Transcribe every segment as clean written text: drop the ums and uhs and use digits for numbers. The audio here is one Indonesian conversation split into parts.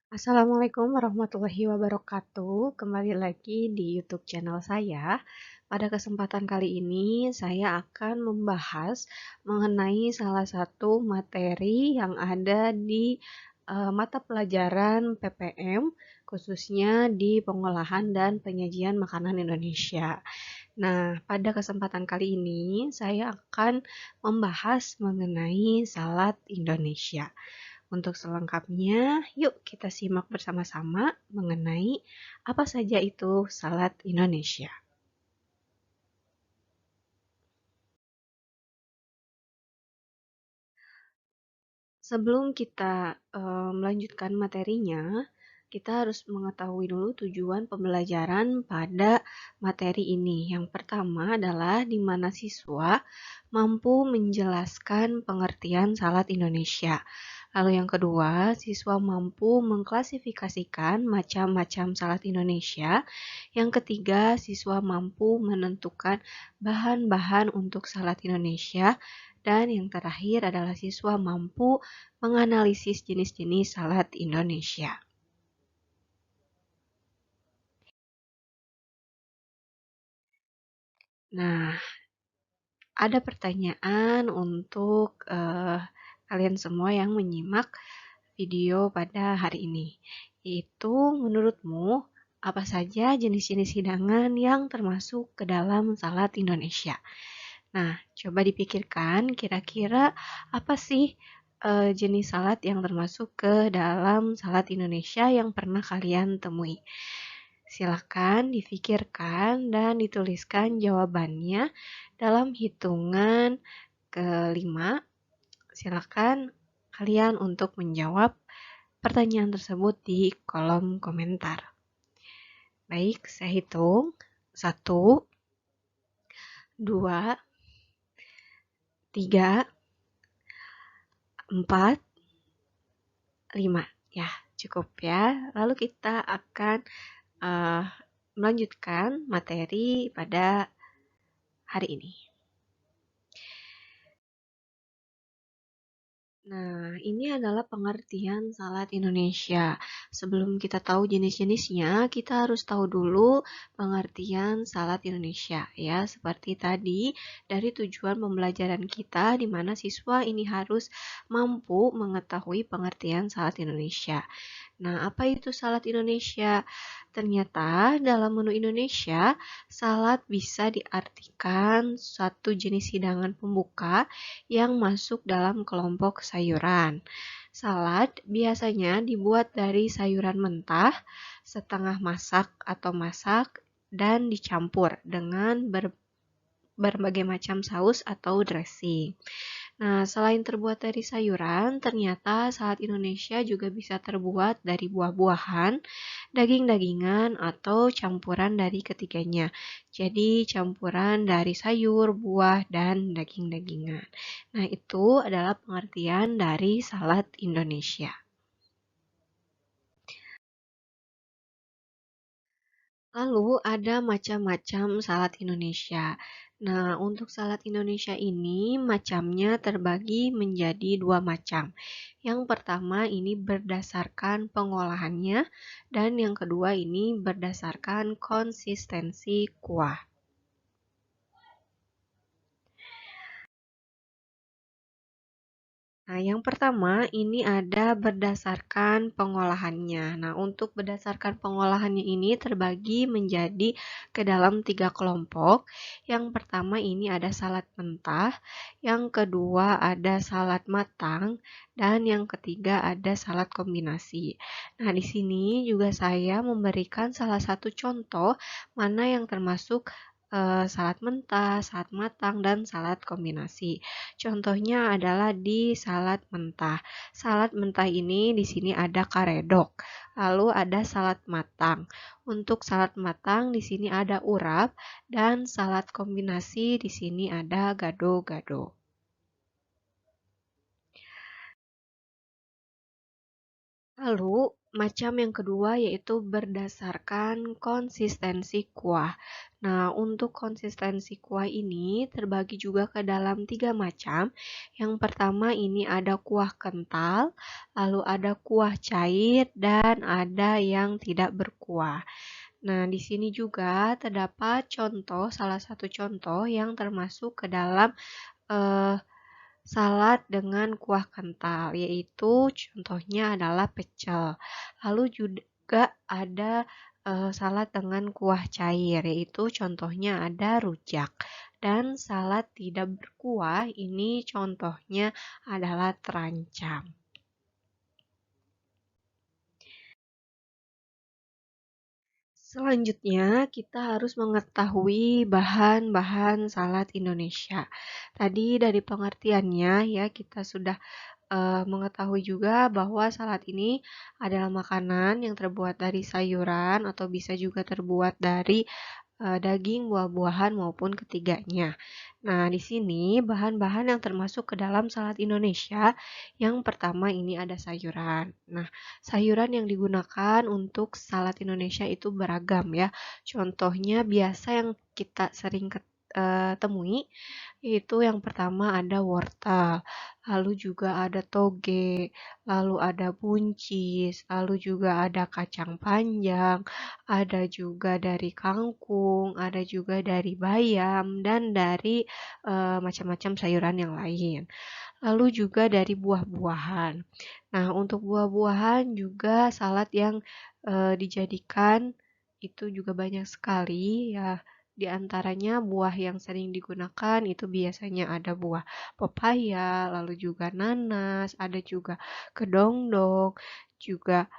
Assalamualaikum warahmatullahi wabarakatuh. Kembali lagi di YouTube channel saya. Pada kesempatan kali ini, saya akan membahas mengenai salah satu materi yang ada di mata pelajaran PPM, khususnya di pengolahan dan penyajian makanan Indonesia. Nah, pada kesempatan kali ini, saya akan membahas mengenai salad Indonesia. Untuk selengkapnya, yuk kita simak bersama-sama mengenai apa saja itu salad Indonesia. Sebelum kita melanjutkan materinya, kita harus mengetahui dulu tujuan pembelajaran pada materi ini. Yang pertama adalah di mana siswa mampu menjelaskan pengertian salad Indonesia. Lalu yang kedua, siswa mampu mengklasifikasikan macam-macam salad Indonesia. Yang ketiga, siswa mampu menentukan bahan-bahan untuk salad Indonesia. Dan yang terakhir adalah siswa mampu menganalisis jenis-jenis salad Indonesia. Nah, ada pertanyaan untuk kalian semua yang menyimak video pada hari ini. Yaitu, menurutmu, apa saja jenis-jenis hidangan yang termasuk ke dalam salad Indonesia? Nah, coba dipikirkan kira-kira apa sih jenis salad yang termasuk ke dalam salad Indonesia yang pernah kalian temui. Silakan difikirkan dan dituliskan jawabannya dalam hitungan kelima. Silakan kalian untuk menjawab pertanyaan tersebut di kolom komentar. Baik, saya hitung. 1, 2, 3, 4, 5. Ya, cukup ya. Lalu kita akan melanjutkan materi pada hari ini. Nah, ini adalah pengertian salad Indonesia. Sebelum kita tahu jenis-jenisnya, kita harus tahu dulu pengertian salad Indonesia. Ya, seperti tadi, dari tujuan pembelajaran kita, di mana siswa ini harus mampu mengetahui pengertian salad Indonesia. Nah, apa itu salad Indonesia? Ternyata dalam menu Indonesia, salad bisa diartikan suatu jenis hidangan pembuka yang masuk dalam kelompok sayuran. Salad biasanya dibuat dari sayuran mentah, setengah masak atau masak, dan dicampur dengan berbagai macam saus atau dressing. Nah, selain terbuat dari sayuran, ternyata salad Indonesia juga bisa terbuat dari buah-buahan, daging-dagingan, atau campuran dari ketiganya. Jadi, campuran dari sayur, buah, dan daging-dagingan. Nah, itu adalah pengertian dari salad Indonesia. Lalu ada macam-macam salad Indonesia. Nah, untuk salad Indonesia ini macamnya terbagi menjadi dua macam. Yang pertama ini berdasarkan pengolahannya dan yang kedua ini berdasarkan konsistensi kuah. Nah, yang pertama ini ada berdasarkan pengolahannya. Nah, untuk berdasarkan pengolahannya ini terbagi menjadi ke dalam 3 kelompok. Yang pertama ini ada salad mentah, yang kedua ada salad matang, dan yang ketiga ada salad kombinasi. Nah, di sini juga saya memberikan salah satu contoh mana yang termasuk salad mentah, salad matang, dan salad kombinasi. Contohnya adalah di salad mentah. Salad mentah ini di sini ada karedok. Lalu ada salad matang. Untuk salad matang di sini ada urap dan salad kombinasi di sini ada gado-gado. Lalu Macam yang kedua yaitu berdasarkan konsistensi kuah. Nah, untuk konsistensi kuah ini terbagi juga ke dalam 3 macam. Yang pertama ini ada kuah kental, lalu ada kuah cair, dan ada yang tidak berkuah. Nah, di sini juga terdapat contoh, salah satu contoh yang termasuk ke dalam eh, salad dengan kuah kental, yaitu contohnya adalah pecel. Lalu juga ada salad dengan kuah cair, yaitu contohnya ada rujak. Dan salad tidak berkuah, ini contohnya adalah terancam. Selanjutnya, kita harus mengetahui bahan-bahan salad Indonesia. Tadi dari pengertiannya ya, kita sudah mengetahui juga bahwa salad ini adalah makanan yang terbuat dari sayuran atau bisa juga terbuat dari daging, buah-buahan maupun ketiganya. Nah, di sini bahan-bahan yang termasuk ke dalam salad Indonesia, yang pertama ini ada sayuran. Nah, sayuran yang digunakan untuk salad Indonesia itu beragam ya. Contohnya biasa yang kita sering temui yaitu yang pertama ada wortel, lalu juga ada toge, lalu ada buncis, lalu juga ada kacang panjang, ada juga dari kangkung, ada juga dari bayam, dan dari macam-macam sayuran yang lain. Lalu juga dari buah-buahan. Nah, untuk buah-buahan juga salad yang dijadikan itu juga banyak sekali ya. Di antaranya buah yang sering digunakan itu biasanya ada buah pepaya, lalu juga nanas, ada juga kedongdong, juga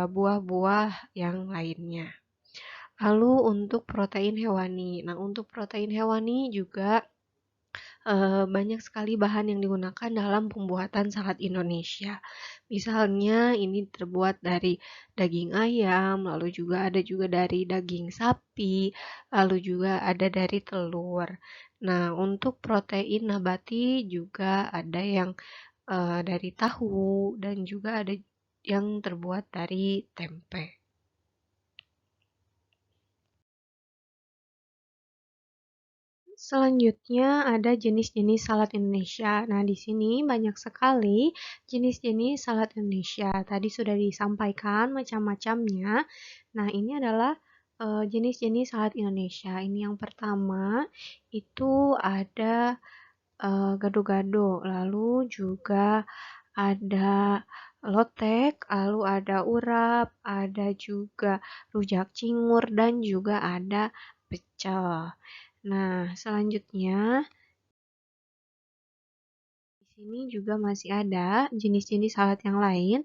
buah-buah yang lainnya. Lalu untuk protein hewani. Nah, untuk protein hewani juga banyak sekali bahan yang digunakan dalam pembuatan salad Indonesia. Misalnya ini terbuat dari daging ayam, lalu juga ada juga dari daging sapi, lalu juga ada dari telur. Nah, untuk protein nabati juga ada yang dari tahu dan juga ada yang terbuat dari tempe. Selanjutnya ada jenis-jenis salad Indonesia. Nah, di sini banyak sekali jenis-jenis salad Indonesia. Tadi sudah disampaikan macam-macamnya. Nah, ini adalah jenis-jenis salad Indonesia. Ini yang pertama itu ada gado-gado, lalu juga ada lotek, lalu ada urap, ada juga rujak cingur, dan juga ada pecel. Nah, selanjutnya di sini juga masih ada jenis-jenis salad yang lain.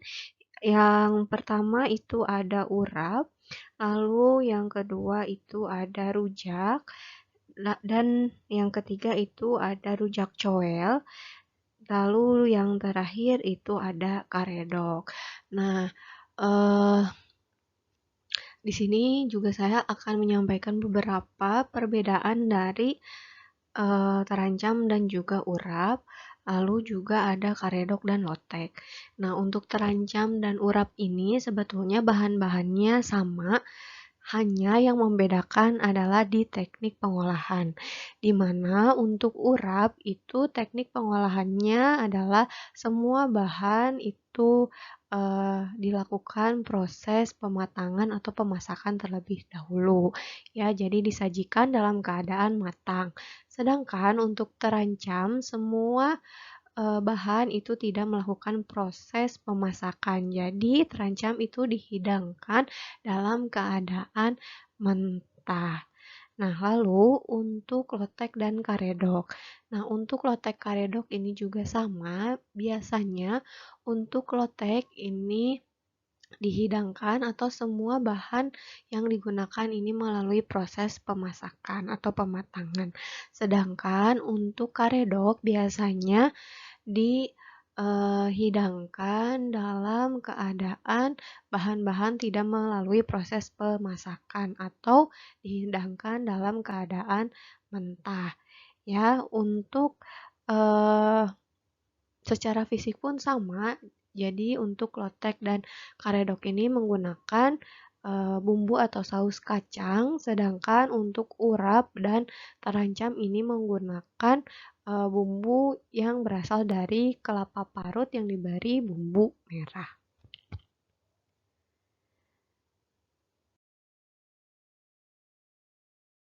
Yang pertama itu ada urap, lalu yang kedua itu ada rujak, dan yang ketiga itu ada rujak coel, lalu yang terakhir itu ada karedok. Nah, eh, di sini juga saya akan menyampaikan beberapa perbedaan dari terancam dan juga urap, lalu juga ada karedok dan lotek. Nah, untuk terancam dan urap ini sebetulnya bahan-bahannya sama, hanya yang membedakan adalah di teknik pengolahan, di mana untuk urap itu teknik pengolahannya adalah semua bahan itu dilakukan proses pematangan atau pemasakan terlebih dahulu. Ya, jadi disajikan dalam keadaan matang. Sedangkan untuk terancam semua bahan itu tidak melakukan proses pemasakan. Jadi, terancam itu dihidangkan dalam keadaan mentah. Nah, lalu untuk lotek dan karedok. Nah, untuk lotek karedok ini juga sama. Biasanya untuk lotek ini dihidangkan atau semua bahan yang digunakan ini melalui proses pemasakan atau pematangan. Sedangkan untuk karedok biasanya dihidangkan dalam keadaan bahan-bahan tidak melalui proses pemasakan atau dihidangkan dalam keadaan mentah. Ya, untuk secara fisik pun sama. Jadi untuk lotek dan karedok ini menggunakan bumbu atau saus kacang, sedangkan untuk urap dan terancam ini menggunakan bumbu yang berasal dari kelapa parut yang diberi bumbu merah.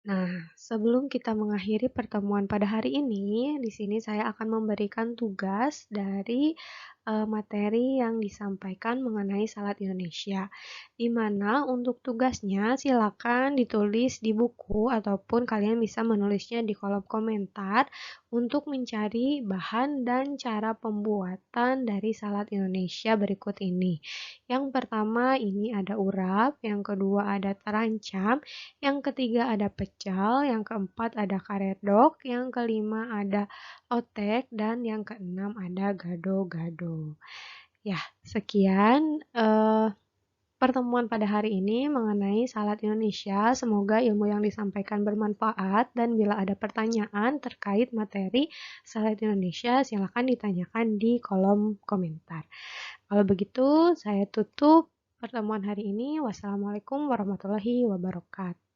Nah, sebelum kita mengakhiri pertemuan pada hari ini, di sini saya akan memberikan tugas dari materi yang disampaikan mengenai salad Indonesia. Di mana untuk tugasnya silakan ditulis di buku ataupun kalian bisa menulisnya di kolom komentar untuk mencari bahan dan cara pembuatan dari salad Indonesia berikut ini. Yang pertama ini ada urap, yang kedua ada terancam, yang ketiga ada pecel, yang keempat ada karedok, yang kelima ada lotek, dan yang keenam ada gado-gado. Ya, sekian pertemuan pada hari ini mengenai salad Indonesia. Semoga ilmu yang disampaikan bermanfaat dan bila ada pertanyaan terkait materi salad Indonesia, silakan ditanyakan di kolom komentar. Kalau begitu, saya tutup pertemuan hari ini. Wassalamualaikum warahmatullahi wabarakatuh.